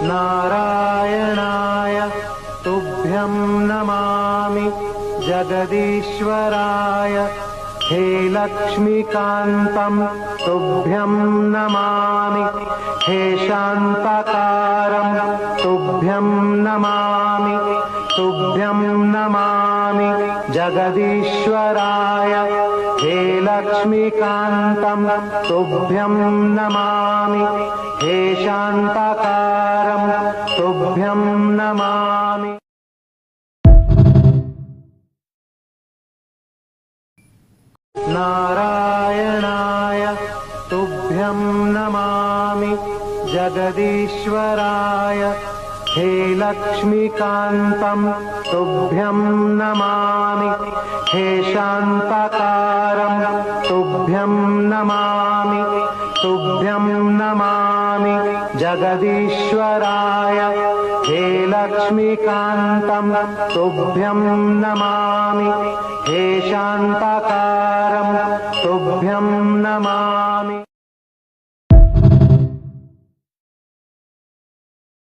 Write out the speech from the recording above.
नारायणाय तुभ्यं नमामि जगदीश्वराय हे लक्ष्मीकान्तं तुभ्यं नमामि हे शान्ताकारं तुभ्यं नमामि तुभ्यं नमामि जगदीश्वराय हे लक्ष्मीकान्तं तुभ्यं नमामि हे शान्ताकारं तुभ्यं नमामि। नारायणाय तुभ्यं नमामि जगदीश्वराय हे लक्ष्मीकान्तं तुभ्यं नमामि हे शान्ताकारं तुभ्यं नमामि तुभ्यं नमामि जगदीश्वराय हे लक्ष्मीकान्तं तुभ्यं नमामि हे शान्ताकारं तुभ्यं नमामि।